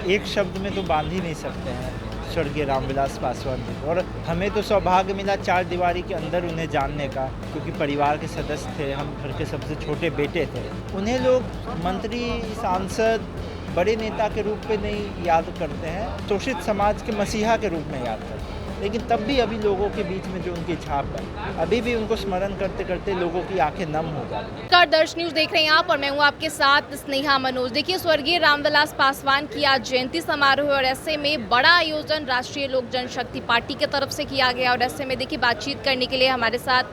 एक शब्द में तो बांध ही नहीं सकते हैं स्वर्गीय रामविलास पासवान जी को। और हमें तो सौभाग्य मिला चार दीवारी के अंदर उन्हें जानने का, क्योंकि परिवार के सदस्य थे, हम घर के सबसे छोटे बेटे थे। उन्हें लोग मंत्री, सांसद, बड़े नेता के रूप में नहीं याद करते हैं, शोषित समाज के मसीहा के रूप में याद करते हैं। लेकिन तब भी अभी लोगों के बीच में जो उनकी छाप है, अभी भी उनको स्मरण करते करते लोगों की आंखें नम हो जाती हैं। नमस्कार, दर्श न्यूज़ देख रहे हैं आप और मैं हूं आपके साथ स्नेहा मनोज। देखिए, स्वर्गीय रामविलास पासवान की आज जयंती समारोह है और ऐसे में बड़ा आयोजन राष्ट्रीय लोक जनशक्ति पार्टी की तरफ से किया गया। और ऐसे में देखिए, बातचीत करने के लिए हमारे साथ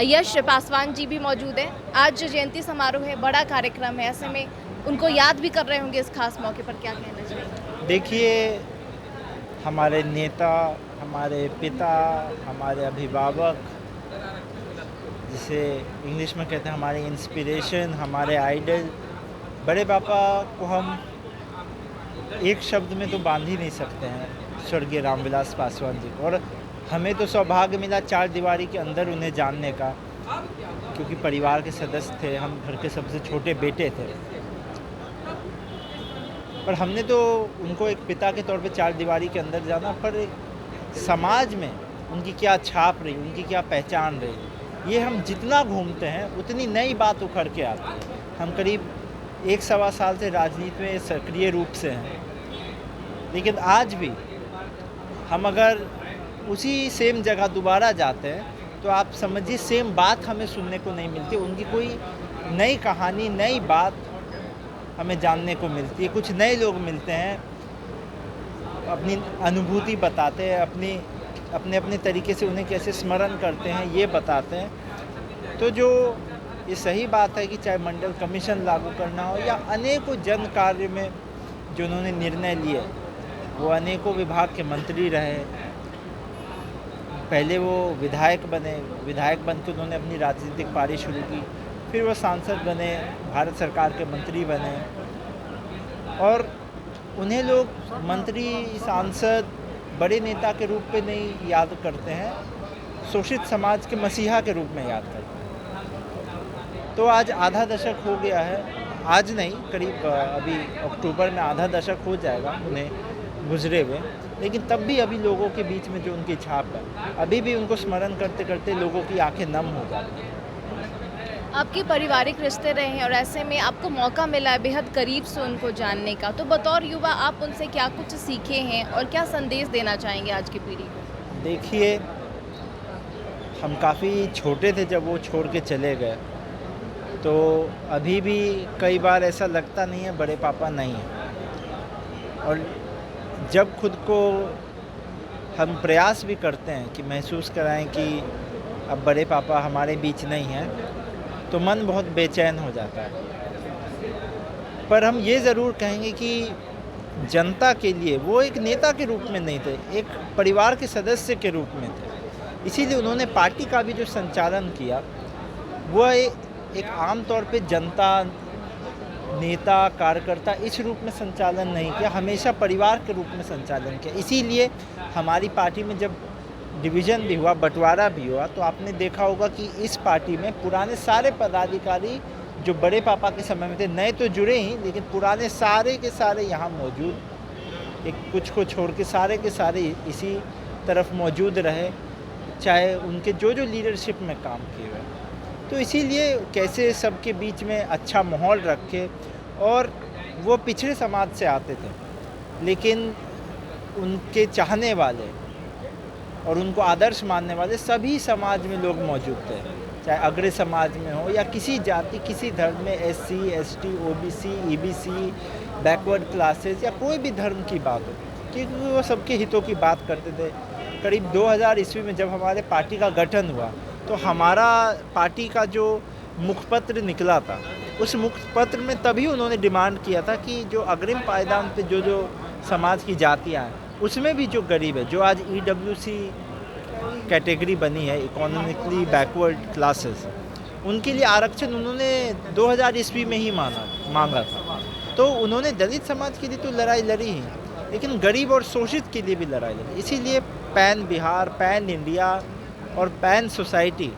यश पासवान जी भी मौजूद हैं। आज जयंती समारोह है, बड़ा कार्यक्रम है, ऐसे में उनको याद भी कर रहे होंगे इस खास मौके पर, क्या कहना चाहिए? देखिए, हमारे नेता, हमारे पिता, हमारे अभिभावक, जिसे इंग्लिश में कहते हैं हमारे इंस्पिरेशन, हमारे आइडल, बड़े पापा को हम एक शब्द में तो बांध ही नहीं सकते हैं स्वर्गीय रामविलास पासवान जी को। और हमें तो सौभाग्य मिला चार दीवारी के अंदर उन्हें जानने का, क्योंकि परिवार के सदस्य थे, हम घर के सबसे छोटे बेटे थे। पर हमने तो उनको एक पिता के तौर पे चार दीवारी के अंदर जाना, पर समाज में उनकी क्या छाप रही, उनकी क्या पहचान रही, ये हम जितना घूमते हैं उतनी नई बात उखड़ के आती है। हम करीब 1-1.25 साल से राजनीति में सक्रिय रूप से हैं, लेकिन आज भी हम अगर उसी सेम जगह दोबारा जाते हैं तो आप समझिए सेम बात हमें सुनने को नहीं मिलती। उनकी कोई नई कहानी, नई बात हमें जानने को मिलती है। कुछ नए लोग मिलते हैं, अपनी अनुभूति बताते हैं, अपने अपने तरीके से उन्हें कैसे स्मरण करते हैं ये बताते हैं। तो जो ये सही बात है कि चाहे मंडल कमीशन लागू करना हो या अनेकों जन कार्य में जो उन्होंने निर्णय लिए, वो अनेकों विभाग के मंत्री रहे, पहले वो विधायक बने, विधायक बन के उन्होंने अपनी राजनीतिक पारी शुरू की, फिर वो सांसद बने, भारत सरकार के मंत्री बने। और उन्हें लोग मंत्री, सांसद, बड़े नेता के रूप में नहीं याद करते हैं, शोषित समाज के मसीहा के रूप में याद करते हैं। तो आज आधा दशक हो गया है, आज नहीं, करीब अभी अक्टूबर में आधा दशक हो जाएगा उन्हें गुजरे हुए। लेकिन तब भी अभी लोगों के बीच में जो उनकी छाप है, अभी भी उनको स्मरण करते करते लोगों की आंखें नम हो जाती हैं। आपके पारिवारिक रिश्ते रहे हैं और ऐसे में आपको मौका मिला है बेहद करीब से उनको जानने का, तो बतौर युवा आप उनसे क्या कुछ सीखे हैं और क्या संदेश देना चाहेंगे आज की पीढ़ी को? देखिए, हम काफ़ी छोटे थे जब वो छोड़ के चले गए, तो अभी भी कई बार ऐसा लगता नहीं है बड़े पापा नहीं हैं। और जब खुद को हम प्रयास भी करते हैं कि महसूस कराएं कि अब बड़े पापा हमारे बीच नहीं हैं, तो मन बहुत बेचैन हो जाता है। पर हम ये ज़रूर कहेंगे कि जनता के लिए वो एक नेता के रूप में नहीं थे, एक परिवार के सदस्य के रूप में थे। इसीलिए उन्होंने पार्टी का भी जो संचालन किया, वह एक आम तौर पे जनता, नेता, कार्यकर्ता इस रूप में संचालन नहीं किया, हमेशा परिवार के रूप में संचालन किया। इसीलिए हमारी पार्टी में जब डिवीज़न भी हुआ, बंटवारा भी हुआ, तो आपने देखा होगा कि इस पार्टी में पुराने सारे पदाधिकारी जो बड़े पापा के समय में थे, नए तो जुड़े ही, लेकिन पुराने सारे के सारे यहाँ मौजूद, एक कुछ को छोड़ के के सारे इसी तरफ मौजूद रहे, चाहे उनके जो जो लीडरशिप में काम किए हुए। तो इसीलिए कैसे सबके बीच में अच्छा माहौल रखे। और वो पिछड़े समाज से आते थे, लेकिन उनके चाहने वाले और उनको आदर्श मानने वाले सभी समाज में लोग मौजूद थे, चाहे अग्र समाज में हो या किसी जाति, किसी धर्म में, SC, ST, OBC, EBC, backward classes या कोई भी धर्म की बात हो, क्योंकि वो सबके हितों की बात करते थे। करीब 2000 ईस्वी में जब हमारे पार्टी का गठन हुआ, तो हमारा पार्टी का जो मुखपत्र निकला था, उस मुखपत्र में तभी उन्होंने डिमांड किया था कि जो अग्रिम पायदान पे जो जो समाज की जातियाँ हैं, उसमें भी जो गरीब है, जो आज EWC कैटेगरी बनी है, इकोनॉमिकली बैकवर्ड क्लासेस, उनके लिए आरक्षण उन्होंने 2000 ईस्वी में ही मांगा था। तो उन्होंने दलित समाज के लिए तो लड़ाई लड़ी ही, लेकिन गरीब और शोषित के लिए भी लड़ाई लड़ी। इसीलिए पैन बिहार, पैन इंडिया और पैन सोसाइटी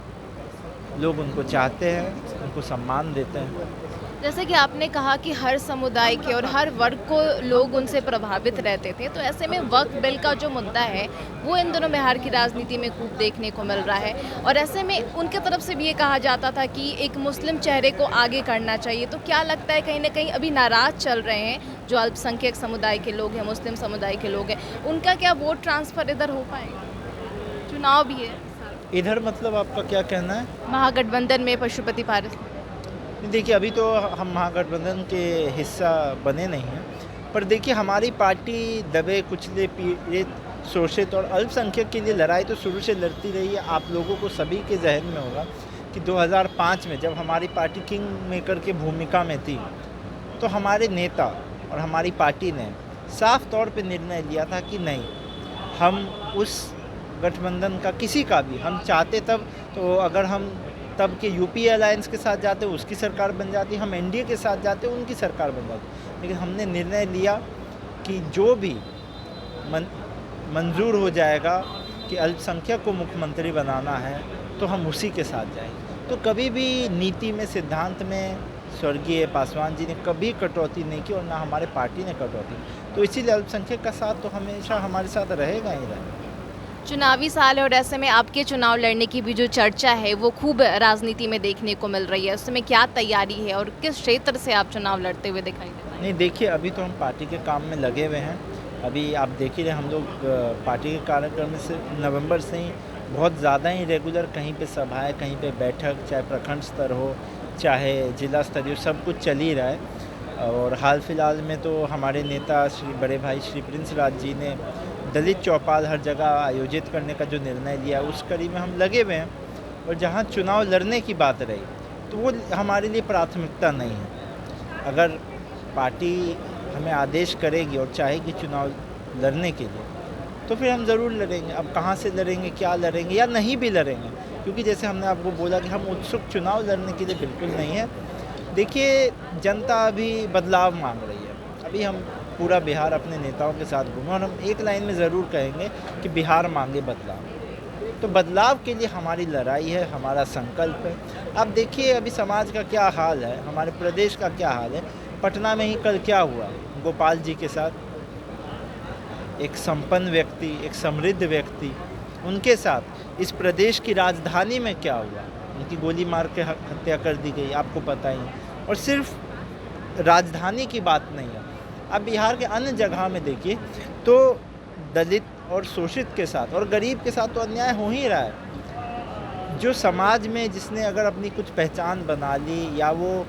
लोग उनको चाहते हैं, उनको सम्मान देते हैं। जैसे कि आपने कहा कि हर समुदाय के और हर वर्ग को लोग उनसे प्रभावित रहते थे, तो ऐसे में वक्फ बिल का जो मुद्दा है वो इन दिनों बिहार की राजनीति में खूब देखने को मिल रहा है, और ऐसे में उनके तरफ से भी ये कहा जाता था कि एक मुस्लिम चेहरे को आगे करना चाहिए। तो क्या लगता है कहीं ना कहीं अभी नाराज़ चल रहे हैं जो अल्पसंख्यक समुदाय के लोग हैं, मुस्लिम समुदाय के लोग हैं, उनका क्या वोट ट्रांसफ़र इधर हो पाएगा? चुनाव भी है इधर मतलब आपका क्या कहना है? महागठबंधन में पशुपति पारस। देखिए अभी तो हम महागठबंधन के हिस्सा बने नहीं हैं, पर देखिए हमारी पार्टी दबे कुचले पीड़ित शोषित और अल्पसंख्यक के लिए लड़ाई तो शुरू से लड़ती रही है। आप लोगों को सभी के जहन में होगा कि 2005 में जब हमारी पार्टी किंग मेकर की भूमिका में थी, तो हमारे नेता और हमारी पार्टी ने साफ तौर पे निर्णय लिया था कि नहीं, हम उस गठबंधन का किसी का भी हम चाहते तब तो अगर हम तब के यूपीए अलायंस के साथ जाते उसकी सरकार बन जाती, हम एनडीए के साथ जाते उनकी सरकार बन जाती, लेकिन हमने निर्णय लिया कि जो भी मंजूर हो जाएगा कि अल्पसंख्यक को मुख्यमंत्री बनाना है तो हम उसी के साथ जाएंगे। तो कभी भी नीति में सिद्धांत में स्वर्गीय पासवान जी ने कभी कटौती नहीं की और ना हमारे पार्टी ने कटौती, तो इसीलिए अल्पसंख्यक का साथ तो हमेशा हमारे साथ रहेगा ही रहेगा। चुनावी साल है और ऐसे में आपके चुनाव लड़ने की भी जो चर्चा है वो खूब राजनीति में देखने को मिल रही है, उसमें क्या तैयारी है और किस क्षेत्र से आप चुनाव लड़ते हुए दिखाई देते हैं? नहीं देखिए अभी तो हम पार्टी के काम में लगे हुए हैं। अभी आप देख ही रहे हम लोग पार्टी के कार्यक्रम से नवंबर से ही बहुत ज़्यादा ही रेगुलर कहीं पे सभाएं, कहीं पे बैठक, चाहे प्रखंड स्तर हो चाहे जिला स्तरीय, सब कुछ चल ही रहा है। और हाल फिलहाल में तो हमारे नेता श्री बड़े भाई श्री प्रिंस राज जी ने दलित चौपाल हर जगह आयोजित करने का जो निर्णय लिया उस कड़ी में हम लगे हुए हैं। और जहाँ चुनाव लड़ने की बात रही तो वो हमारे लिए प्राथमिकता नहीं है। अगर पार्टी हमें आदेश करेगी और चाहेगी चुनाव लड़ने के लिए तो फिर हम ज़रूर लड़ेंगे। अब कहाँ से लड़ेंगे, क्या लड़ेंगे या नहीं भी लड़ेंगे, क्योंकि जैसे हमने आपको बोला कि हम उत्सुक चुनाव लड़ने के लिए बिल्कुल नहीं है। देखिए जनता अभी बदलाव मांग रही है। अभी हम पूरा बिहार अपने नेताओं के साथ घूमें और हम एक लाइन में ज़रूर कहेंगे कि बिहार मांगे बदलाव। तो बदलाव के लिए हमारी लड़ाई है, हमारा संकल्प है। आप देखिए अभी समाज का क्या हाल है, हमारे प्रदेश का क्या हाल है। पटना में ही कल क्या हुआ गोपाल जी के साथ, एक संपन्न व्यक्ति, एक समृद्ध व्यक्ति, उनके साथ इस प्रदेश की राजधानी में क्या हुआ, उनकी गोली मार के हत्या कर दी गई, आपको पता ही। और सिर्फ राजधानी की बात नहीं है, अब बिहार के अन्य जगह में देखिए तो दलित और शोषित के साथ और गरीब के साथ तो अन्याय हो ही रहा है। जो समाज में जिसने अगर अपनी कुछ पहचान बना ली या वो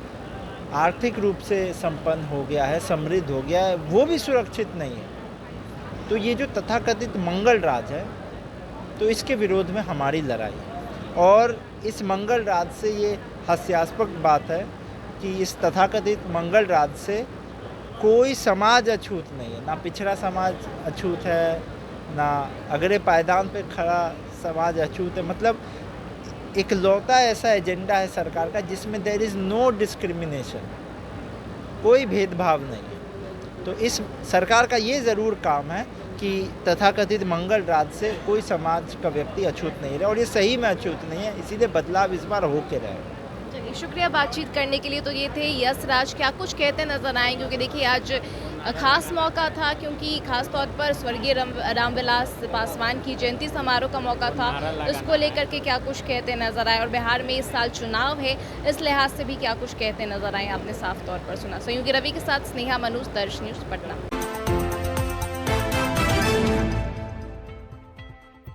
आर्थिक रूप से संपन्न हो गया है, समृद्ध हो गया है, वो भी सुरक्षित नहीं है। तो ये जो तथाकथित मंगल राज है, तो इसके विरोध में हमारी लड़ाई है। और इस मंगल राज से ये हास्यास्पद बात है कि इस तथाकथित मंगल राज से कोई समाज अछूत नहीं है, ना पिछड़ा समाज अछूत है, ना अगले पायदान पे खड़ा समाज अछूत है। मतलब इकलौता ऐसा एजेंडा है सरकार का जिसमें देयर इज़ नो डिस्क्रिमिनेशन, कोई भेदभाव नहीं है। तो इस सरकार का ये ज़रूर काम है कि तथाकथित मंगल राज से कोई समाज का व्यक्ति अछूत नहीं रहे, और ये सही में अछूत नहीं है, इसीलिए बदलाव इस बार होके रहे। चलिए शुक्रिया बातचीत करने के लिए। तो ये थे यश राज, क्या कुछ कहते नजर आए, क्योंकि देखिए आज खास मौका था, क्योंकि खास तौर पर स्वर्गीय रामविलास पासवान की जयंती समारोह का मौका था। इसको लेकर के क्या कुछ कहते नजर आए, और बिहार में इस साल चुनाव है, इस लिहाज से भी क्या कुछ कहते नजर आए, आपने साफ तौर पर सुना। सहयोगी रवि के साथ स्नेहा मनोज, दर्श न्यूज़, पटना।